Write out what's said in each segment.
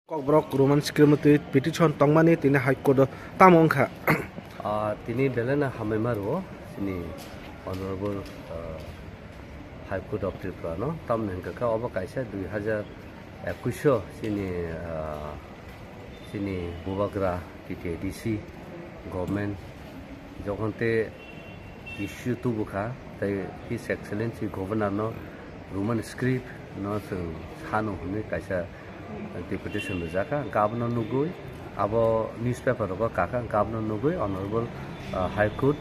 kokborok Roman skrimati petition tongmani tini high court tamongkha tini belena hamemaro sini honorable high court of Tripura no tamnengka oba kaisa 2021 sini Bubagra TTDC government jokonte issue tu buka tai his excellency governor no Roman script no sano hune kaisa deputation jaka governor nugui abo newspaper ro kaka governor nugui honorable high court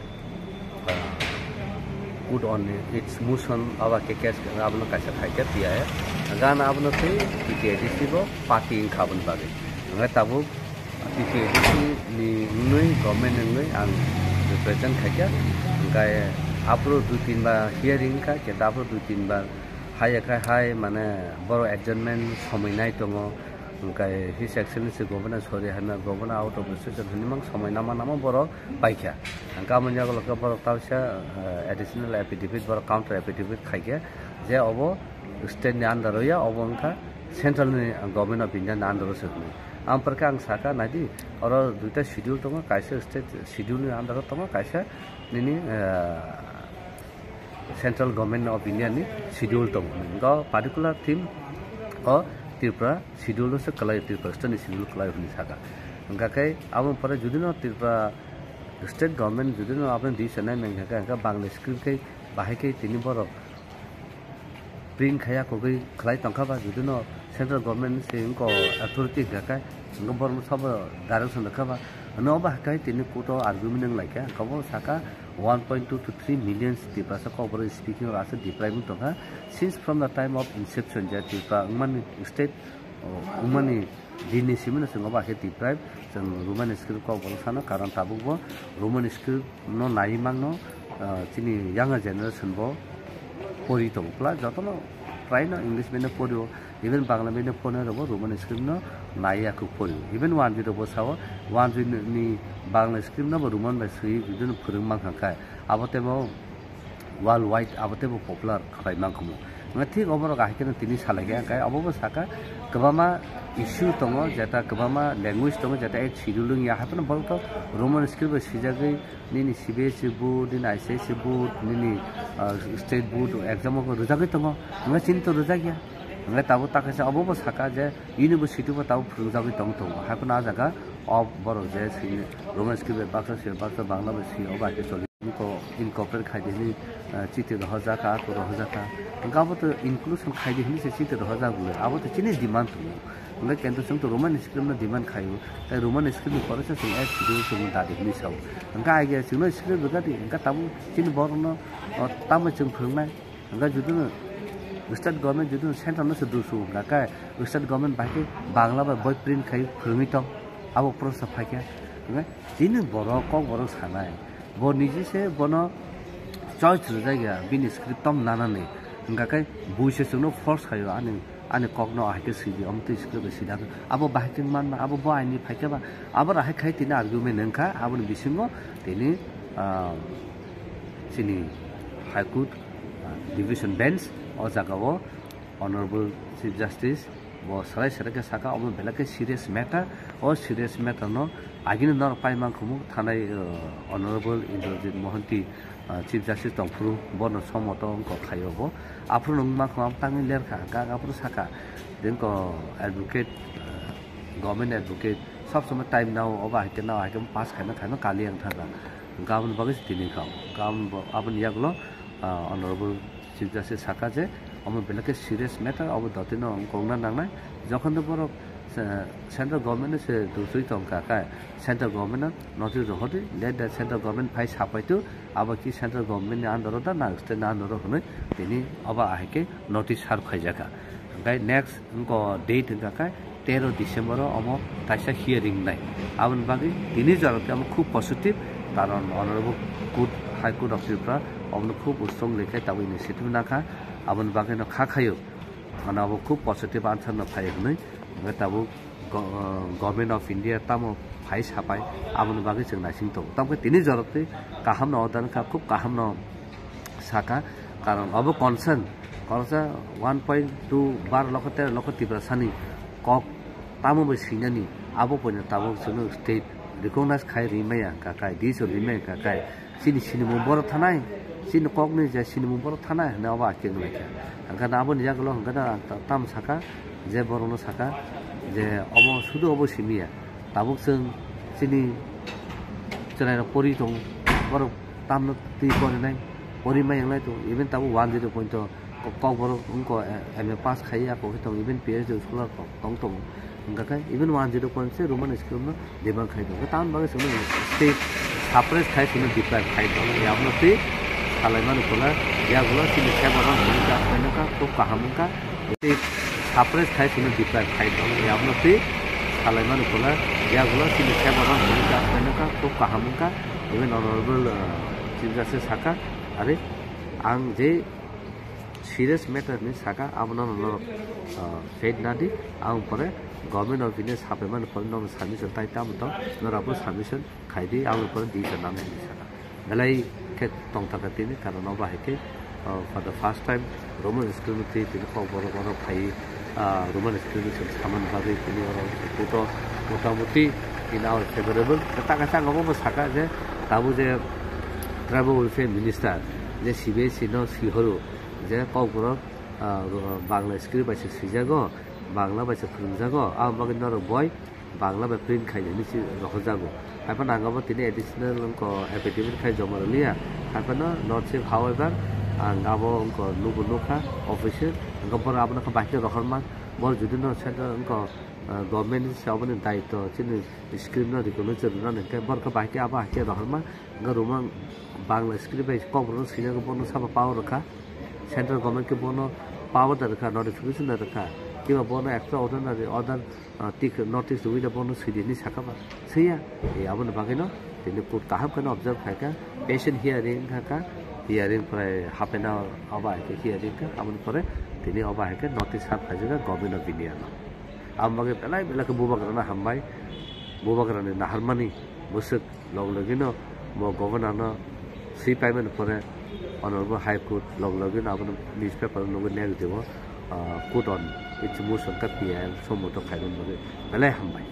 put on its motion aba kekes abno kaisa thaike pia gana abno te TTDC go party in khabun bage ngai tabu TTDC ni ngai government ngai ang represent khaika ngai apro 2-3 ba hearing ka ke apro 2-3 ba hai mane boro adjournment somainai tongo ngai his excellency governor sorry hana governor out of the session hinimang somainama nama boro paikha angka manya ko lokka boro tawsa additional affidavit boro counter affidavit khaike je obo state ni under ya obo angka central ni government of India ni under sekni amparka ang saka nadi oro duita schedule tongo kaisa state schedule ni under tongo kaisa nini central government of India ni schedule tong go particular theme or Tripura schedule se kalai Tripura state schedule kalai huni saka angka kai abon pare judino Tripura state government judino abon di sanai mengka angka Bangali script kai bahai kai tini borok print khaya ko kai kalai tongka ba judino central government se ko authority ga kai ngom bor sab direction ka ba no ba kai tini koto argument nang laika kabo saka 1.2 to 3 million Tripura kokborok speaking of as depriving tonga since from the time of inception ja Tripura umani state umani dini simena singoba he deprive jeng Roman school kokborok sana karon tabuk bo Roman school no naimang no chini younger generation bo pori tong pla jotono try no English mena porio even Bangla mena pone robo Roman school no naya ku porio even one video bo sawo one ni Bangla school no Roman ba sui judun phurung mang kai abote bo worldwide abote bo popular khai mang kumu ngathi oborok ahikena tini salage kai abo saka kbama issue tongo jeta kbama language tongo jeta ek schedule ya hatna bolto Roman school ba sijagai nini CBSE board nini ICSE board nini state board exam ko rujagai tongo ngachin to rujagya ngai tabu takasa abo saka je university ba tabu rujagai tong tongo hakuna jaga of boro je Roman school ba baksa bangla ba si oba ke choli ko incorporate khai deni chite roja ka ko roja ka ngabo to inclusion khai deni se chite roja gule abo to chini demand tu ngai kento sung to Roman school na demand khayo tai Roman school ni porasa sung ek schedule sung da de ni sau ngai ai ge sung school ba di ngai tabu chini bor no tam chung phungnai ngai judu state government judu central no se du su ngai state government ba ke bangla ba boy print khai phungi to abo prosa phakya ngai chini boro kokborok sanai bo niji se bono choice rujagya bin script tom nana ne nga kai buise sungno force khayo ani kokno ahike sidi amte script sida abo bahkin man abo bo ani phaike ba abo rahe khai tina argument nengka abo bisingo tini sini high court division bench o jagao honorable chief justice bo sarai ke saka abo belake serious matter no agin nor paimang khumu thanai honorable Indrojit Mohanty chief justice tongpru bono somoto ko khayo bo apru nungma kham tangi ler kha ga apru saka den ko advocate government advocate sab samay time now oba hite now hakem pass khana khana kali ang thaga gaun bagis tini kham gaun abun yaglo honorable chief justice saka je amo belake serious matter obo dotino kongna nangnai jokhon boro central government se dusui tong ka central government not to hold let the central government phai sapai tu aba ki central government ni andoro da na state na andoro hone tini aba ahike notice har khai jaka gai next ko date ka 13 December amo taisa hearing nai abun bagi tini jarate am khub positive karon honorable court high court of Tripura amno khub strong lekhai tabu initiative na kha abun bagi no kha khayo ana abo khub positive answer na phai hnai tabu government of India tamo phai sapai abun bagi cheng nasing to tamke tini jarate kaham no odan ka khub kaham no saka karon abo concern korsa 1.2 bar lokate Tripura sani kok tamo ba sinani abo poina tabuk sunu state recognize khai rimaya kakai diso rimaya kakai sini mo bor thanai sini kokni je sini mo bor thanai na ba king lekha angka na abo nija glo angka na tam saka je borono saka je omo sudu obo simia tabuk sung sini chana na pori tong bor tam no ti kon nai pori mai yang lai to even tabu 10 point to kokborok ungko MA pass khaya ko hitong even PhD scholar tong tong angka kai even 10 point se roman school no debang khai to tam ba sunu state suppress khai sunu deprive khai to ya amno ti salaiman kola ya golo sini kha baran ka kana ka to kaham ka state suppress khai sunu deprive khai to ya amno ti salaiman kola ya golo sini kha baran ka kana ka to kaham ka even honorable chief justice saka are ang je serious matter ni saka amno no fed nadi ang pore government of India supplement for no submission tai tam to no rapo submission khaidi ang pore di ka nam ni saka dalai ke tong ta ti ni karon ba heke for the first time roman school ti ti ko boro boro khai roman school se saman ba ti ni to motamuti in our favorable kata kata ngobo saka je tabu je travel welfare minister je CBSE no sihoro je kokborok bangla script ba se sijago bangla ba se phunjago ambaga nor boy bangla ba print khai ni si rojago apa nangabo tini additional ko affidavit khai joma liya apa no not safe however angabo ko nubunuka official angapor abna ka bahte rohman bor judi no center ko government sabone daito chini script no recognize na ke bor ka bahte aba ke rohman garumang bangla script ba kokborok sijago bono saba power rakha central government ke bono power da rakha notification da rakha kiba bono extra ordinary other tik notice to the bono sidini sakaba seya e abon bagino tini court kahab kana observe khaka patient hearing khaka hearing pray half an hour aba ke hearing ka abon pore tini aba ke notice sab khajaga government of India no ambage pelai bela ke bubagra na hambai bubagra ne na harmani musuk logino mo governor no free payment pore honorable high court logino abon newspaper logo negative court on its motion ka PM somo to khaidon bale belai hambai